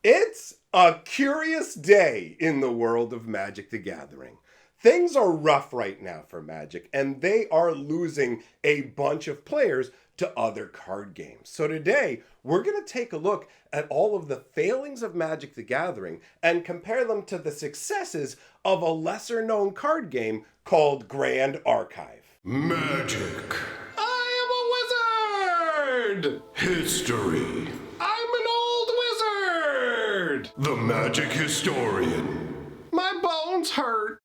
It's a curious day in the world of Magic the Gathering. Things are rough right now for Magic, and they are losing a bunch of players to other card games. So today, we're going to take a look at all of the failings of Magic the Gathering and compare them to the successes of a lesser known card game called Grand Archive. Magic. I am a wizard! History. I'm an old wizard! The Magic Historian. My bones hurt.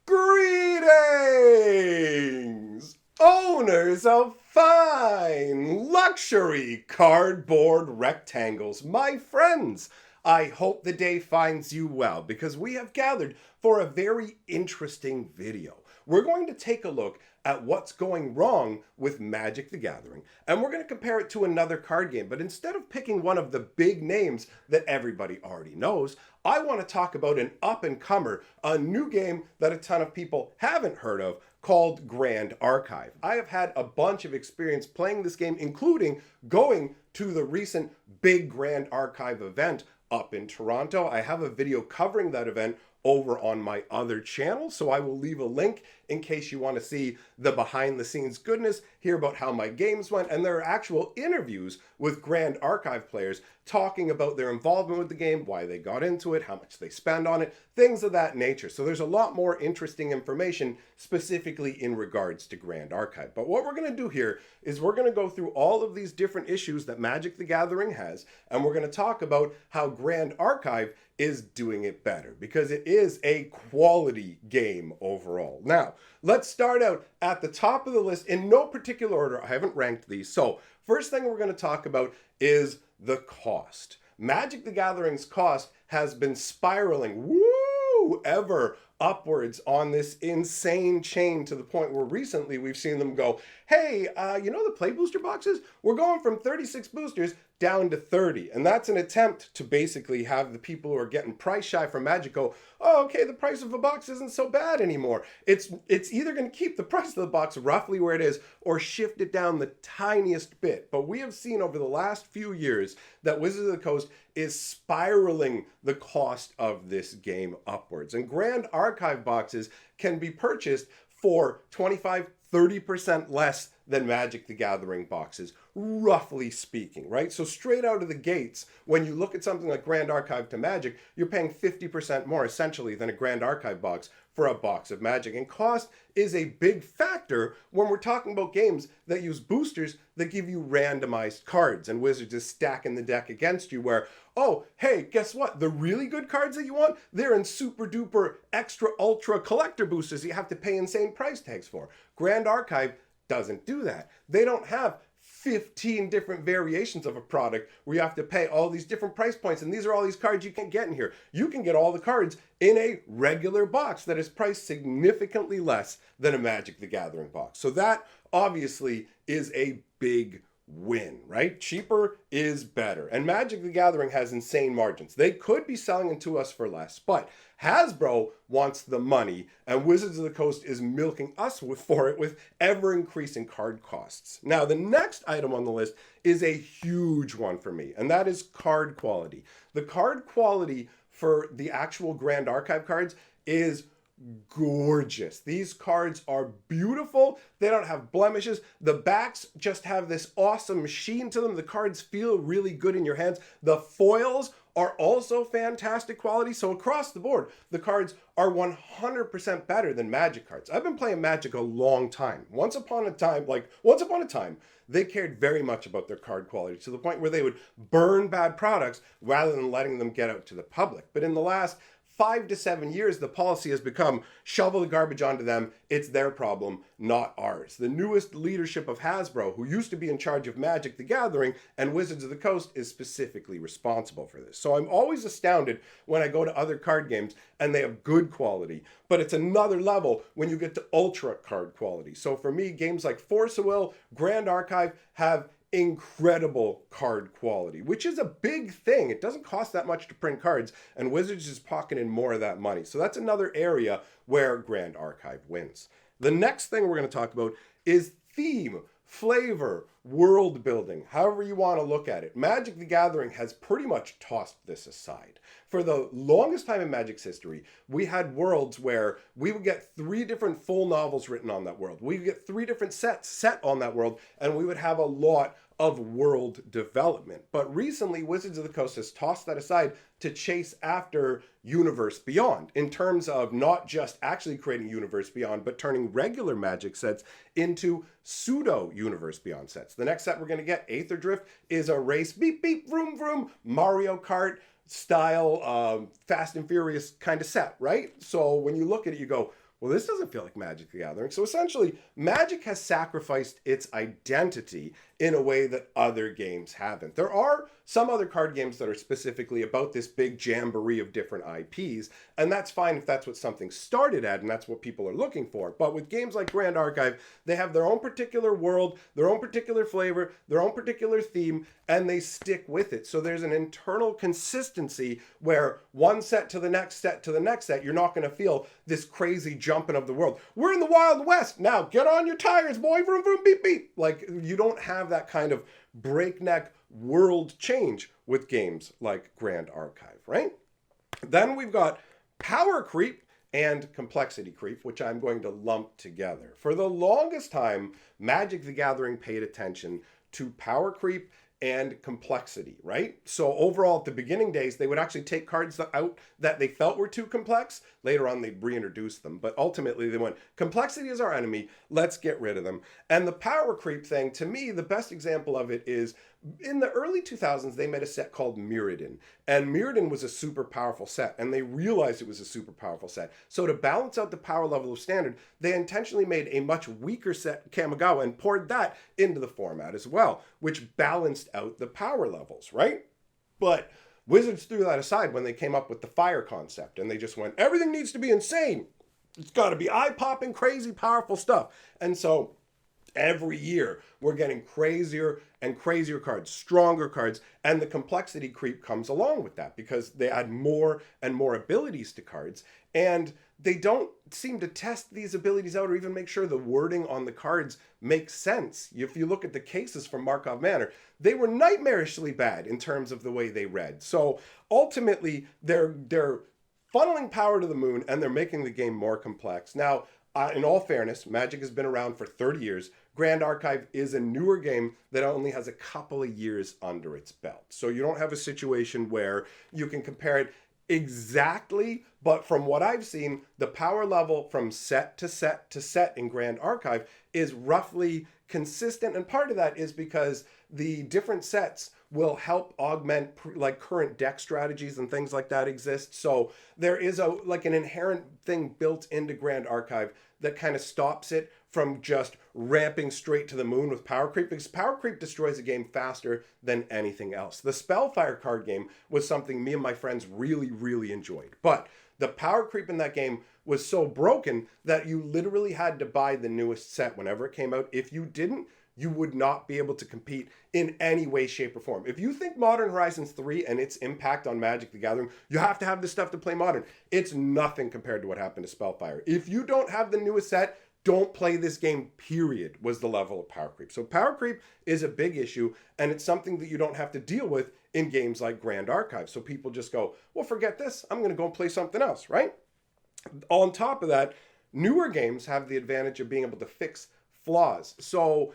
Greetings, owners of fine luxury cardboard rectangles, my friends. I hope the day finds you well because we have gathered for a very interesting video. We're going to take a look at what's going wrong with Magic the Gathering, and we're going to compare it to another card game. But instead of picking one of the big names that everybody already knows, I want to talk about an up-and-comer, a new game that a ton of people haven't heard of, called Grand Archive. I have had a bunch of experience playing this game, including going to the recent big Grand Archive event up in Toronto. I have a video covering that event over on my other channel, so I will leave a link in case you want to see the behind the scenes goodness, hear about how my games went, and there are actual interviews with Grand Archive players talking about their involvement with the game, why they got into it, how much they spend on it, things of that nature. So there's a lot more interesting information specifically in regards to Grand Archive. But what we're going to do here is we're going to go through all of these different issues that Magic the Gathering has, and we're going to talk about how Grand Archive is doing it better, because it is a quality game overall. Now, let's start out at the top of the list in no particular order. I haven't ranked these. So first thing we're going to talk about is the cost. Magic the Gathering's cost has been spiraling ever upwards on this insane chain to the point where recently we've seen them go, hey, the play booster boxes? We're going from 36 boosters down to 30. And that's an attempt to basically have the people who are getting price shy from Magic go, oh, okay, the price of a box isn't so bad anymore. It's either going to keep the price of the box roughly where it is or shift it down the tiniest bit. But we have seen over the last few years that Wizards of the Coast is spiraling the cost of this game upwards. And Grand Archive boxes can be purchased for 25-30% less than Magic the Gathering boxes, roughly speaking, right? So straight out of the gates, when you look at something like Grand Archive to Magic, you're paying 50% more essentially than a Grand Archive box for a box of Magic. And cost is a big factor when we're talking about games that use boosters that give you randomized cards, and Wizards is stacking the deck against you where, oh, hey, guess what? The really good cards that you want, they're in super duper extra ultra collector boosters that you have to pay insane price tags for. Grand Archive doesn't do that. They don't have 15 different variations of a product where you have to pay all these different price points, and these are all these cards you can't get in here. You can get all the cards in a regular box that is priced significantly less than a Magic the Gathering box. So that obviously is a big win, right? Cheaper is better. And Magic the Gathering has insane margins. They could be selling it to us for less, but Hasbro wants the money, and Wizards of the Coast is milking us for it with ever-increasing card costs. Now, the next item on the list is a huge one for me, and that is card quality. The card quality for the actual Grand Archive cards is gorgeous. These cards are beautiful. They don't have blemishes. The backs just have this awesome sheen to them. The cards feel really good in your hands. The foils are also fantastic quality. So across the board, the cards are 100% better than Magic cards. I've been playing Magic a long time. Once upon a time, they cared very much about their card quality to the point where they would burn bad products rather than letting them get out to the public. But in the last 5 to 7 years, the policy has become shovel the garbage onto them. It's their problem, not ours. The newest leadership of Hasbro, who used to be in charge of Magic the Gathering and Wizards of the Coast, is specifically responsible for this. So I'm always astounded when I go to other card games and they have good quality, but it's another level when you get to ultra card quality. So for me, games like Force of Will, Grand Archive have incredible card quality, which is a big thing. It doesn't cost that much to print cards, and Wizards is pocketing more of that money. So that's another area where Grand Archive wins. The next thing we're going to talk about is theme flavor, world building, however you want to look at it. Magic the Gathering has pretty much tossed this aside. For the longest time in Magic's history, we had worlds where we would get 3 different full novels written on that world. We would get 3 different sets set on that world, and we would have a lot of world development. But recently, Wizards of the Coast has tossed that aside to chase after Universe Beyond, in terms of not just actually creating Universe Beyond, but turning regular Magic sets into pseudo Universe Beyond sets. The next set we're going to get, Aether Drift, is a race, beep, beep, vroom, vroom, Mario Kart style, Fast and Furious kind of set, right? So when you look at it, you go, well, this doesn't feel like Magic the Gathering. So essentially, Magic has sacrificed its identity in a way that other games haven't. There are some other card games that are specifically about this big jamboree of different IPs, and that's fine if that's what something started at and that's what people are looking for. But with games like Grand Archive, they have their own particular world, their own particular flavor, their own particular theme, and they stick with it. So there's an internal consistency where one set to the next set to the next set, you're not going to feel this crazy jumping of the world. We're in the Wild West. Now get on your tires, boy. Vroom, vroom, beep, beep. Like, you don't have that kind of breakneck world change with games like Grand Archive, right? Then we've got power creep and complexity creep, which I'm going to lump together. For the longest time, Magic the Gathering paid attention to power creep and complexity, right? So overall, at the beginning days, they would actually take cards out that they felt were too complex. Later on, they'd reintroduce them. But ultimately, they went, complexity is our enemy. Let's get rid of them. And the power creep thing, to me, the best example of it is in the early 2000s, they made a set called Mirrodin. And Mirrodin was a super powerful set, and they realized it was a super powerful set. So to balance out the power level of Standard, they intentionally made a much weaker set, Kamigawa, and poured that into the format as well, which balanced out the power levels, right? But Wizards threw that aside when they came up with the fire concept, and they just went, everything needs to be insane. It's got to be eye-popping, crazy, powerful stuff. And so every year, we're getting crazier and crazier cards, stronger cards, and the complexity creep comes along with that because they add more and more abilities to cards, and they don't seem to test these abilities out or even make sure the wording on the cards makes sense. If you look at the cases from Markov Manor, they were nightmarishly bad in terms of the way they read. So ultimately, they're funneling power to the moon, and they're making the game more complex. Now, in all fairness, Magic has been around for 30 years. Grand Archive is a newer game that only has a couple of years under its belt. So you don't have a situation where you can compare it exactly, but from what I've seen, the power level from set to set to set in Grand Archive is roughly consistent. And part of that is because the different sets will help augment like current deck strategies and things like that exist. So there is an inherent thing built into Grand Archive that kind of stops it from just ramping straight to the moon with power creep, because power creep destroys a game faster than anything else. The Spellfire card game was something me and my friends really, really enjoyed. But the power creep in that game was so broken that you literally had to buy the newest set whenever it came out. If you didn't, you would not be able to compete in any way, shape, or form. If you think Modern Horizons 3 and its impact on Magic the Gathering, you have to have this stuff to play Modern. It's nothing compared to what happened to Spellfire. If you don't have the newest set, don't play this game, period, was the level of power creep. So power creep is a big issue, and it's something that you don't have to deal with in games like Grand Archive. So people just go, well, forget this. I'm going to go and play something else, right? On top of that, newer games have the advantage of being able to fix flaws. So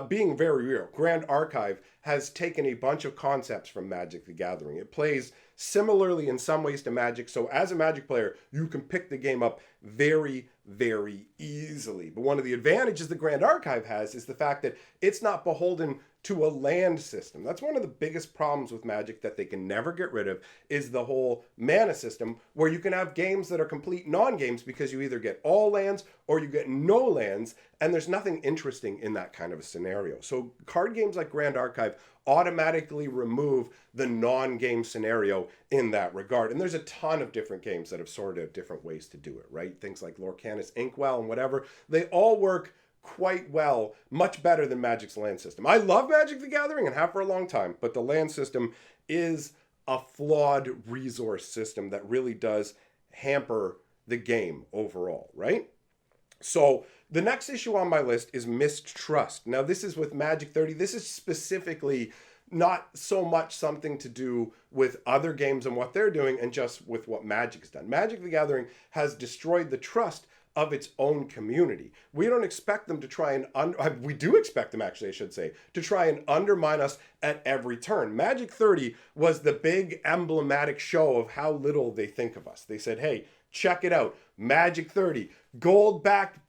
being very real, Grand Archive has taken a bunch of concepts from Magic the Gathering. It plays similarly in some ways to Magic, so as a Magic player, you can pick the game up very, very easily. But one of the advantages the Grand Archive has is the fact that it's not beholden to a land system. That's one of the biggest problems with Magic that they can never get rid of, is the whole mana system, where you can have games that are complete non-games because you either get all lands or you get no lands, and there's nothing interesting in that kind of a scenario. So card games like Grand Archive automatically remove the non-game scenario in that regard. And there's a ton of different games that have sorted out different ways to do it, right? Things like Lorcanis Inkwell and whatever, they all work quite well, much better than Magic's land system. I love Magic the Gathering and have for a long time, but the land system is a flawed resource system that really does hamper the game overall, right? So the next issue on my list is mistrust. Now, this is with Magic 30. This is specifically not so much something to do with other games and what they're doing and just with what Magic's done. Magic the Gathering has destroyed the trust of its own community. We don't expect them to try and we do expect them, actually I should say, to try and undermine us at every turn. Magic 30 was the big emblematic show of how little they think of us. They said, hey, check it out, Magic 30, gold-backed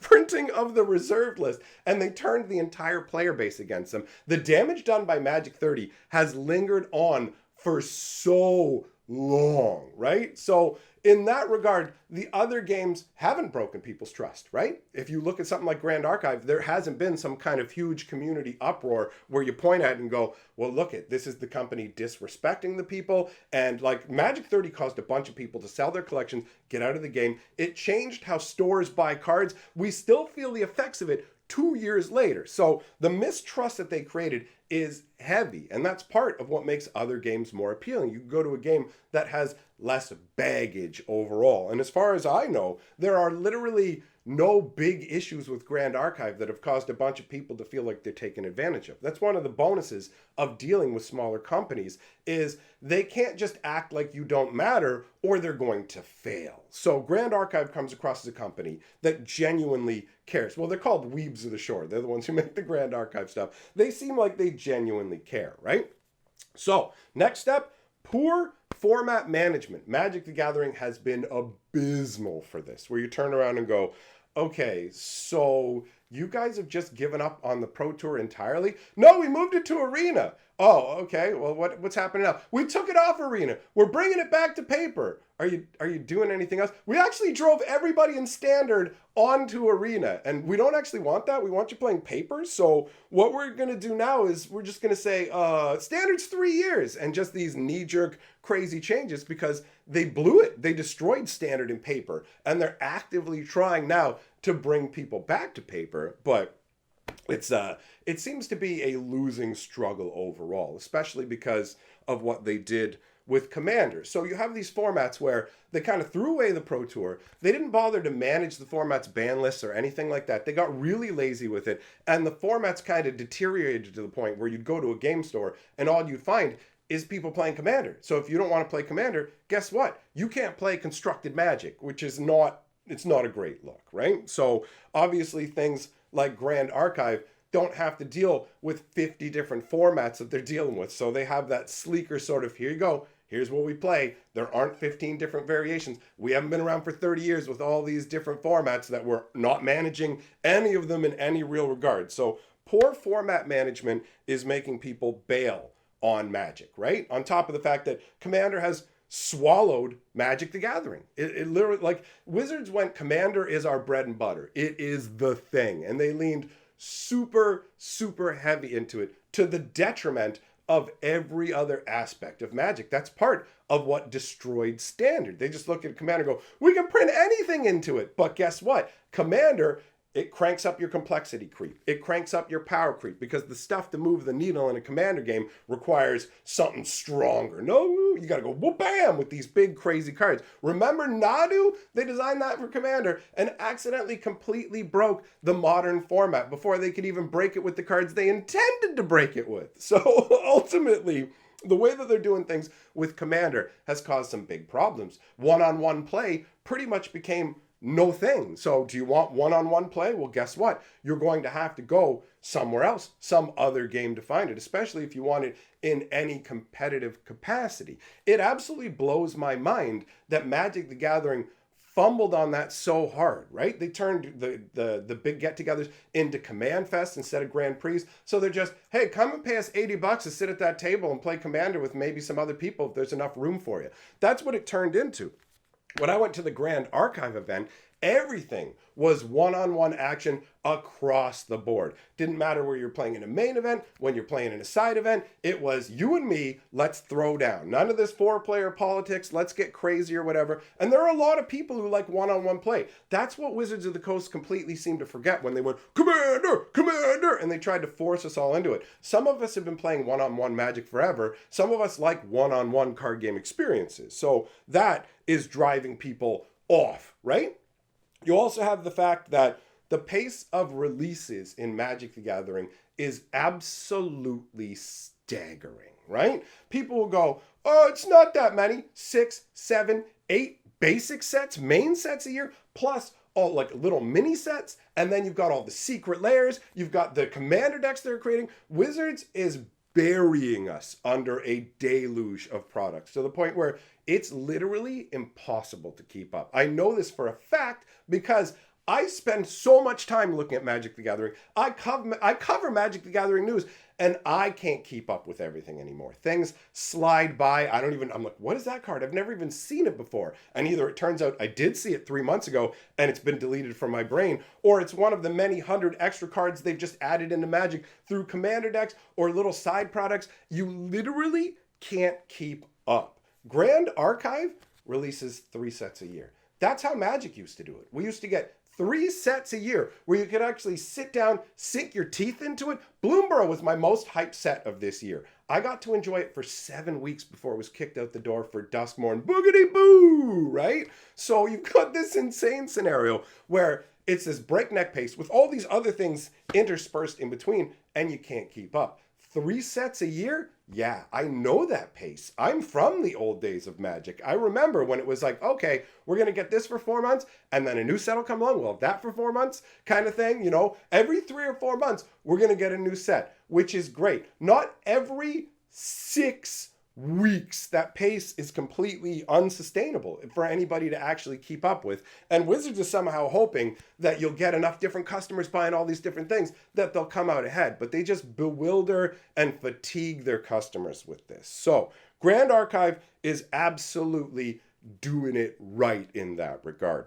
printing of the reserved list, and they turned the entire player base against them. The damage done by Magic 30 has lingered on for so long, right? So in that regard, the other games haven't broken people's trust, right? If you look at something like Grand Archive, there hasn't been some kind of huge community uproar where you point at it and go, well, look it, this is the company disrespecting the people. And like Magic 30 caused a bunch of people to sell their collections, get out of the game. It changed how stores buy cards. We still feel the effects of it 2 years later. So the mistrust that they created is heavy, and that's part of what makes other games more appealing. You go to a game that has less baggage overall. And as far as I know, there are literally no big issues with Grand Archive that have caused a bunch of people to feel like they're taken advantage of. That's one of the bonuses of dealing with smaller companies, is they can't just act like you don't matter or they're going to fail. So Grand Archive comes across as a company that genuinely cares. Well, they're called Weebs of the Shore. They're the ones who make the Grand Archive stuff. They seem like they genuinely care, right? So next step, poor format management. Magic the Gathering has been abysmal for this, where you turn around and go, okay, so you guys have just given up on the Pro Tour entirely? No, we moved it to Arena. Oh, okay. Well, what's happening now? We took it off Arena. We're bringing it back to paper. Are you doing anything else? We actually drove everybody in Standard onto Arena, and we don't actually want that. We want you playing paper. So what we're going to do now is we're just going to say Standard's 3 years, and just these knee-jerk crazy changes because they blew it. They destroyed Standard in paper, and they're actively trying now to bring people back to paper, but it seems to be a losing struggle overall, especially because of what they did with Commander. So you have these formats where they kind of threw away the Pro Tour. They didn't bother to manage the format's ban lists or anything like that. They got really lazy with it, and the formats kind of deteriorated to the point where you'd go to a game store and all you'd find is people playing Commander. So if you don't want to play Commander, guess what? You can't play Constructed Magic, which is not a great look, right? So obviously things like Grand Archive don't have to deal with 50 different formats that they're dealing with. So they have that sleeker sort of, here you go, here's what we play. There aren't 15 different variations. We haven't been around for 30 years with all these different formats that we're not managing any of them in any real regard. So poor format management is making people bail on Magic, right? On top of the fact that Commander has swallowed Magic the Gathering. It literally, like, Wizards went, Commander is our bread and butter. It is the thing. And they leaned super, super heavy into it to the detriment of every other aspect of Magic. That's part of what destroyed Standard. They just look at Commander and go, we can print anything into it. But guess what? Commander, it cranks up your complexity creep. It cranks up your power creep because the stuff to move the needle in a Commander game requires something stronger. No, you gotta go whoop bam with these big crazy cards. Remember Nadu? They designed that for Commander and accidentally completely broke the modern format before they could even break it with the cards they intended to break it with. So ultimately, the way that they're doing things with Commander has caused some big problems. One-on-one play pretty much became no thing. So do you want one-on-one play? Well, guess what? You're going to have to go somewhere else, some other game to find it, especially if you want it in any competitive capacity. It absolutely blows my mind that Magic the Gathering fumbled on that so hard, right? They turned the big get-togethers into Command Fest instead of Grand Prix. So they're just, hey, come and pay us $80 to sit at that table and play Commander with maybe some other people if there's enough room for you. That's what it turned into. When I went to the Grand Archive event, everything was one-on-one action across the board. Didn't matter where you're playing in a main event, when you're playing in a side event, it was you and me, let's throw down. None of this four-player politics, let's get crazy or whatever. And there are a lot of people who like one-on-one play. That's what Wizards of the Coast completely seemed to forget when they went, Commander, Commander, and they tried to force us all into it. Some of us have been playing one-on-one Magic forever. Some of us like one-on-one card game experiences. So that is driving people off, right? You also have the fact that the pace of releases in Magic the Gathering is absolutely staggering, right? People will go, oh, it's not that many. 6, 7, 8 basic sets, main sets a year, plus all like little mini sets. And then you've got all the secret layers. You've got the commander decks they're creating. Wizards is burying us under a deluge of products to the point where it's literally impossible to keep up. I know this for a fact because I spend so much time looking at Magic the Gathering. I cover Magic the Gathering news, and I can't keep up with everything anymore. Things slide by. I'm like, what is that card? I've never even seen it before. And either it turns out I did see it 3 months ago and it's been deleted from my brain, or it's one of the many hundred extra cards they've just added into Magic through commander decks or little side products. You literally can't keep up. Grand Archive releases 3 sets a year. That's how Magic used to do it. We used to get 3 sets a year where you could actually sit down, sink your teeth into it. Bloomborough was my most hyped set of this year. I got to enjoy it for 7 weeks before it was kicked out the door for Duskmorn. Boogity boo, right? So you've got this insane scenario where it's this breakneck pace with all these other things interspersed in between, and you can't keep up. 3 sets a year? Yeah, I know that pace. I'm from the old days of Magic. I remember when it was like, okay, we're going to get this for 4 months, and then a new set will come along. We'll have that for 4 months kind of thing. You know, every 3 or 4 months, we're going to get a new set, which is great. Not every 6 weeks. That pace is completely unsustainable for anybody to actually keep up with. And Wizards is somehow hoping that you'll get enough different customers buying all these different things that they'll come out ahead. But they just bewilder and fatigue their customers with this. So Grand Archive is absolutely doing it right in that regard.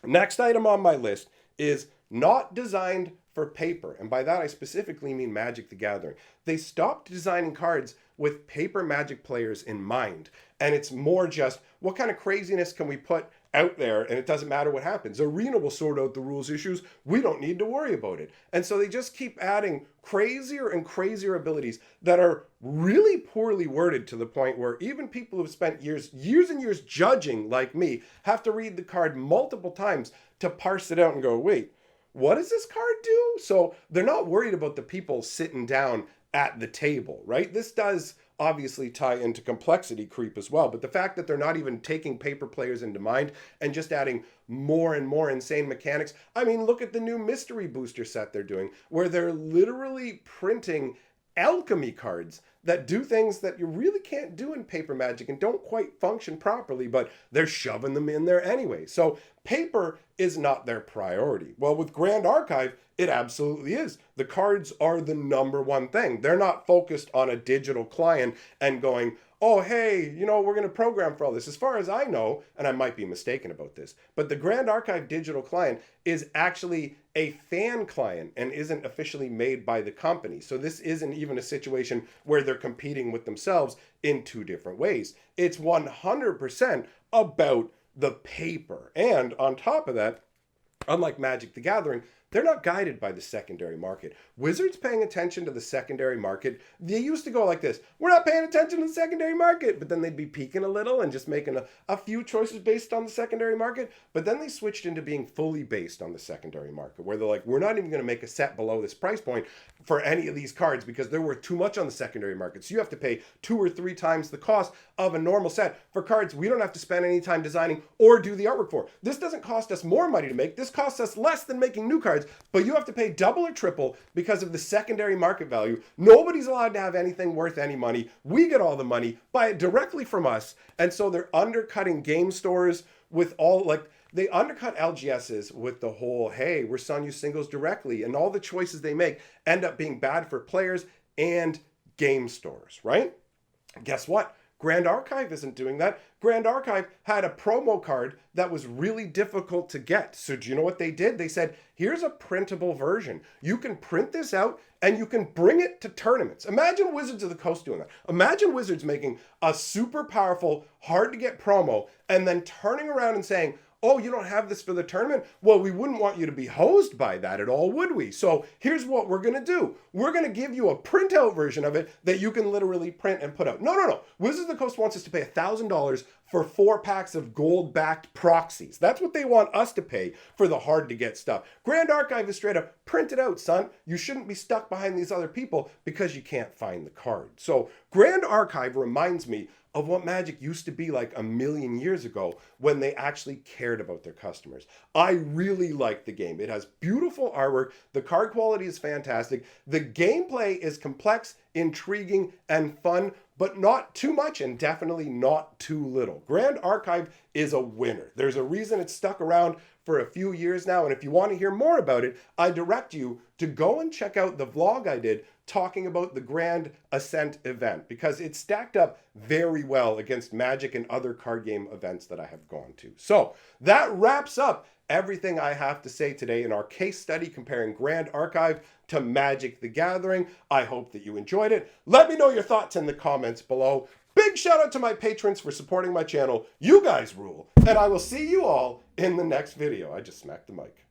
Next item on my list is not designed for paper. And by that, I specifically mean Magic the Gathering. They stopped designing cards with paper Magic players in mind. And it's more just, what kind of craziness can we put out there? And it doesn't matter what happens. Arena will sort out the rules issues. We don't need to worry about it. And so they just keep adding crazier and crazier abilities that are really poorly worded to the point where even people who've spent years and years judging, like me, have to read the card multiple times to parse it out and go, wait, what does this card do? So they're not worried about the people sitting down at the table, right? This does obviously tie into complexity creep as well, but the fact that they're not even taking paper players into mind and just adding more and more insane mechanics. I mean, look at the new mystery booster set they're doing, where they're literally printing alchemy cards that do things that you really can't do in paper Magic and don't quite function properly, but they're shoving them in there anyway. So paper is not their priority. Well, with Grand Archive, it absolutely is. The cards are the number one thing. They're not focused on a digital client and going, oh, hey, you know, we're going to program for all this. As far as I know, and I might be mistaken about this, but the Grand Archive digital client is actually a fan client and isn't officially made by the company. So this isn't even a situation where they're competing with themselves in 2 different ways. It's 100% about the paper. And on top of that, unlike Magic the Gathering, they're not guided by the secondary market. Wizards paying attention to the secondary market, they used to go like this. We're not paying attention to the secondary market. But then they'd be peeking a little and just making a few choices based on the secondary market. But then they switched into being fully based on the secondary market, where they're like, we're not even going to make a set below this price point for any of these cards because they're worth too much on the secondary market. So you have to pay 2 or 3 times the cost of a normal set for cards we don't have to spend any time designing or do the artwork for. This doesn't cost us more money to make. This costs us less than making new cards, but you have to pay double or triple because of the secondary market value. Nobody's allowed to have anything worth any money. We get all the money, buy it directly from us. And so they're undercutting game stores with all, like, they undercut LGSs with the whole, hey, we're selling you singles directly. And all the choices they make end up being bad for players and game stores, right? Guess what? Grand Archive isn't doing that. Grand Archive had a promo card that was really difficult to get. So do you know what they did? They said, here's a printable version. You can print this out and you can bring it to tournaments. Imagine Wizards of the Coast doing that. Imagine Wizards making a super powerful, hard to get promo and then turning around and saying, oh, you don't have this for the tournament? Well, we wouldn't want you to be hosed by that at all, would we? So here's what we're going to do. We're going to give you a printout version of it that you can literally print and put out. No. Wizards of the Coast wants us to pay $1,000 for 4 packs of gold-backed proxies. That's what they want us to pay for the hard-to-get stuff. Grand Archive is straight up, print it out, son. You shouldn't be stuck behind these other people because you can't find the card. So Grand Archive reminds me of what Magic used to be like a million years ago when they actually cared about their customers. I really like the game. It has beautiful artwork. The card quality is fantastic. The gameplay is complex, intriguing, and fun, but not too much and definitely not too little. Grand Archive is a winner. There's a reason it's stuck around for a few years now, and if you want to hear more about it, I direct you to go and check out the vlog I did talking about the Grand Ascent event, because it stacked up very well against Magic and other card game events that I have gone to. So that wraps up everything I have to say today in our case study comparing Grand Archive to Magic the Gathering. I hope that you enjoyed it. Let me know your thoughts in the comments below. Big shout out to my patrons for supporting my channel. You guys rule. And I will see you all in the next video. I just smacked the mic.